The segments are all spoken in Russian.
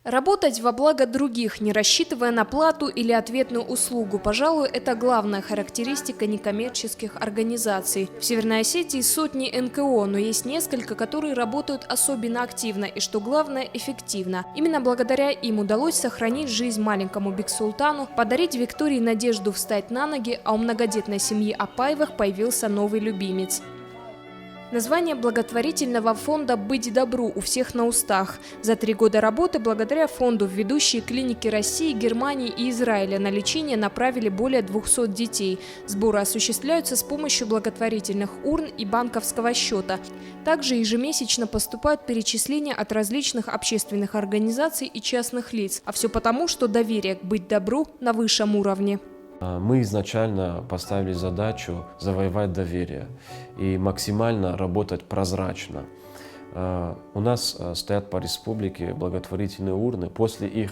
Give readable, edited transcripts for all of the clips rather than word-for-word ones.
Работать во благо других, не рассчитывая на плату или ответную услугу, пожалуй, это главная характеристика некоммерческих организаций. В Северной Осетии сотни НКО, но есть несколько, которые работают особенно активно и, что главное, эффективно. Именно благодаря им удалось сохранить жизнь маленькому Бексултану, подарить Виктории надежду встать на ноги, а у многодетной семьи Апаевых появился новый любимец. Название благотворительного фонда «Быть добру» у всех на устах. За 3 года работы благодаря фонду в ведущие клиники России, Германии и Израиля на лечение направили более 200 детей. Сборы осуществляются с помощью благотворительных урн и банковского счета. Также ежемесячно поступают перечисления от различных общественных организаций и частных лиц. А все потому, что доверие к «Быть добру» на высшем уровне. Мы изначально поставили задачу завоевать доверие и максимально работать прозрачно. У нас стоят по республике благотворительные урны. После их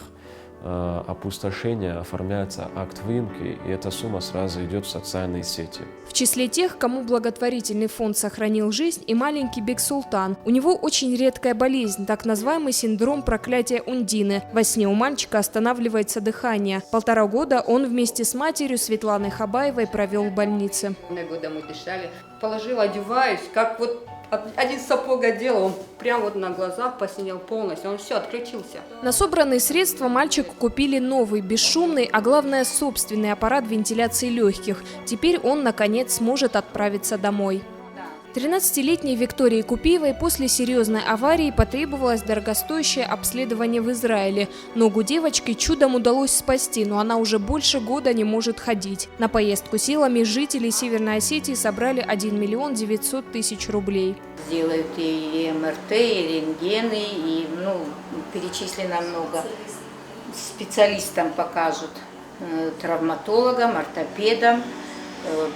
опустошения оформляется акт выемки, и эта сумма сразу идет в социальные сети. В числе тех, кому благотворительный фонд сохранил жизнь, и маленький Бексултан. У него очень редкая болезнь, так называемый синдром проклятия Ундины. Во сне у мальчика останавливается дыхание. 1,5 года он вместе с матерью Светланой Хабаевой провел в больнице. Года мы дышали. Положила, одеваюсь, как вот один сапог одела, он прям вот на глазах посинел полностью, он все, отключился. На собранные средства мальчику купили новый, бесшумный, а главное собственный аппарат вентиляции легких. Теперь он, наконец, сможет отправиться домой. 13-летней Виктории Купиевой после серьезной аварии потребовалось дорогостоящее обследование в Израиле. Ногу девочки чудом удалось спасти, но она уже больше года не может ходить. На поездку силами жителей Северной Осетии собрали 1 900 000 рублей. Делают и МРТ, и рентгены, и перечислено много. Специалистам покажут, травматологам, ортопедам,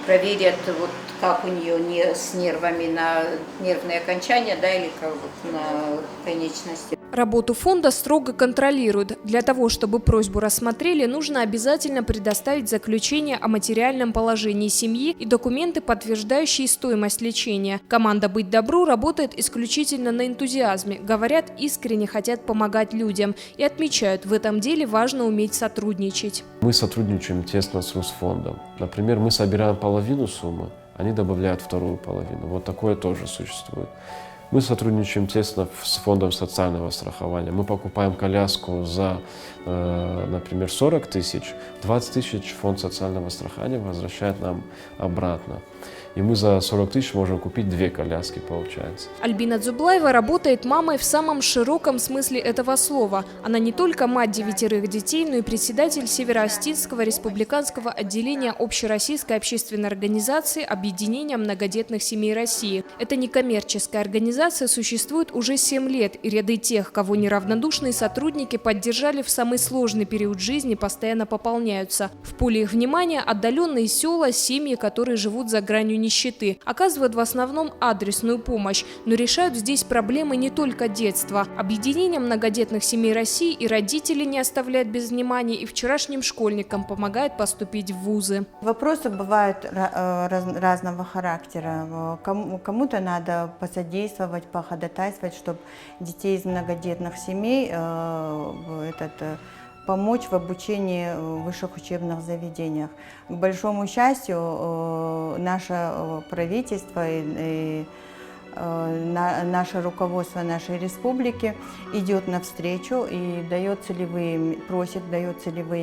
проверят, вот как у нее с нервами на нервные окончания, или как вот на конечности. Работу фонда строго контролируют. Для того, чтобы просьбу рассмотрели, нужно обязательно предоставить заключение о материальном положении семьи и документы, подтверждающие стоимость лечения. Команда «Быть добру» работает исключительно на энтузиазме. Говорят, искренне хотят помогать людям. И отмечают, в этом деле важно уметь сотрудничать. Мы сотрудничаем тесно с Русфондом. Например, мы собираем половину суммы, они добавляют вторую половину. Вот такое тоже существует. Мы сотрудничаем тесно с фондом социального страхования. Мы покупаем коляску за, например, 40 000, 20 000 фонд социального страхования возвращает нам обратно. И мы за 40 000 можем купить 2 коляски, получается. Альбина Дзублаева работает мамой в самом широком смысле этого слова. Она не только мать 9 детей, но и председатель Северо-Осетинского республиканского отделения Общероссийской общественной организации Объединения многодетных семей России. Эта некоммерческая организация существует уже 7 лет, и ряды тех, кого неравнодушные сотрудники поддержали в самый сложный период жизни, постоянно пополняются. В поле их внимания отдаленные села, семьи, которые живут за гранью нищеты, оказывают в основном адресную помощь, но решают здесь проблемы не только детства. Объединение многодетных семей России и родители не оставляют без внимания, и вчерашним школьникам помогают поступить в вузы. Вопросы бывают разного характера. Кому-то надо посодействовать, походатайствовать, чтобы детей из многодетных семей помочь в обучении в высших учебных заведениях. К большому счастью, наше правительство и наше руководство нашей республики идет навстречу и дает целевые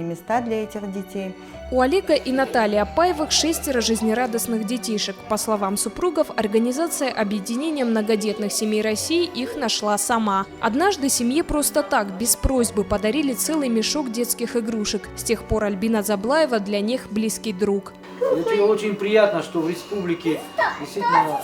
места для этих детей. У Олега и Натальи Апаевых 6 жизнерадостных детишек. По словам супругов, организация Объединения многодетных семей России их нашла сама. Однажды семье просто так, без просьбы, подарили целый мешок детских игрушек. С тех пор Альбина Дзублаева для них близкий друг. Очень приятно, что в республике действительно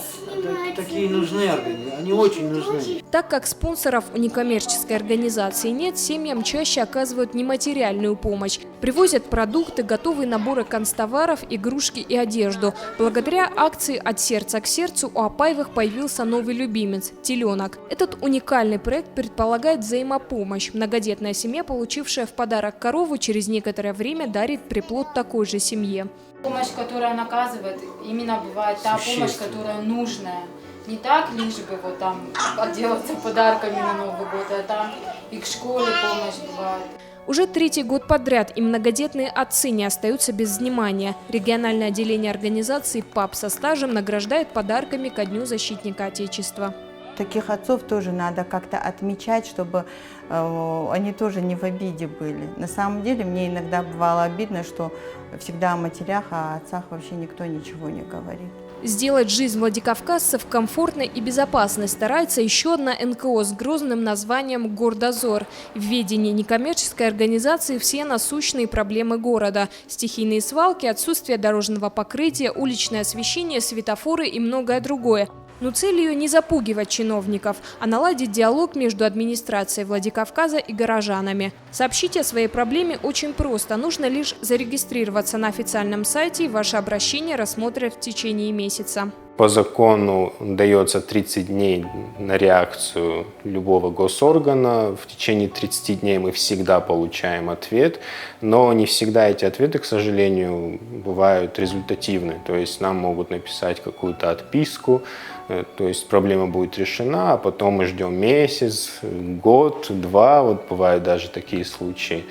такие нужны организации, они очень нужны. Так как спонсоров у некоммерческой организации нет, семьям чаще оказывают нематериальную помощь. Привозят продукты, готовые наборы канцтоваров, игрушки и одежду. Благодаря акции «От сердца к сердцу» у Апаевых появился новый любимец – теленок. Этот уникальный проект предполагает взаимопомощь. Многодетная семья, получившая в подарок корову, через некоторое время дарит приплод такой же семье. Помощь, которая она оказывает, именно бывает та помощь, которая нужная. Не так лишь бы вот там отделаться подарками на Новый год, а там и к школе помощь бывает. Уже третий год подряд и многодетные отцы не остаются без внимания. Региональное отделение организации «ПАП» со стажем награждает подарками ко Дню защитника Отечества. Таких отцов тоже надо как-то отмечать, чтобы они тоже не в обиде были. На самом деле мне иногда бывало обидно, что всегда о матерях, а о отцах вообще никто ничего не говорит. Сделать жизнь владикавказцев комфортной и безопасной старается еще одна НКО с грозным названием «Гордозор». В ведении некоммерческой организации все насущные проблемы города – стихийные свалки, отсутствие дорожного покрытия, уличное освещение, светофоры и многое другое. Но цель ее не запугивать чиновников, а наладить диалог между администрацией Владикавказа и горожанами. Сообщить о своей проблеме очень просто. Нужно лишь зарегистрироваться на официальном сайте, и ваше обращение рассмотрят в течение месяца. По закону дается 30 дней на реакцию любого госоргана. В течение 30 дней мы всегда получаем ответ, но не всегда эти ответы, к сожалению, бывают результативны. То есть нам могут написать какую-то отписку, то есть проблема будет решена, а потом мы ждем месяц, год, два, вот бывают даже такие случаи.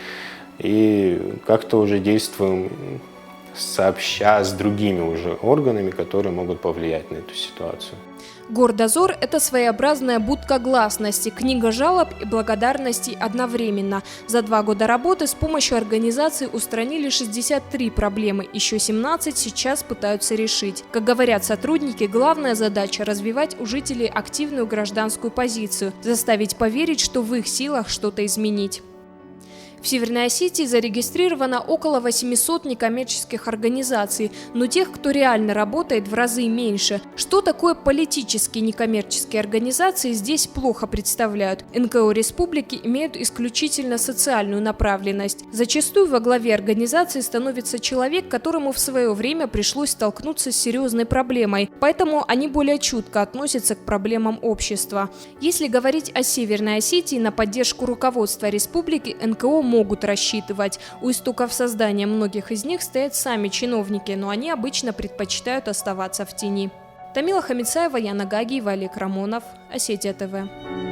И как-то уже действуем сообща с другими уже органами, которые могут повлиять на эту ситуацию. Гордозор – это своеобразная будка гласности, книга жалоб и благодарностей одновременно. За 2 года работы с помощью организации устранили 63 проблемы, еще 17 сейчас пытаются решить. Как говорят сотрудники, главная задача – развивать у жителей активную гражданскую позицию, заставить поверить, что в их силах что-то изменить. В Северной Осетии зарегистрировано около 800 некоммерческих организаций, но тех, кто реально работает, в разы меньше. Что такое политические некоммерческие организации, здесь плохо представляют. НКО республики имеют исключительно социальную направленность. Зачастую во главе организации становится человек, которому в свое время пришлось столкнуться с серьезной проблемой, поэтому они более чутко относятся к проблемам общества. Если говорить о Северной Осетии, на поддержку руководства республики НКО могут рассчитывать. У истоков создания многих из них стоят сами чиновники, но они обычно предпочитают оставаться в тени. Тамила Хамицаева, Яна Гагиева, Олег Рамонов, Осетия ТВ.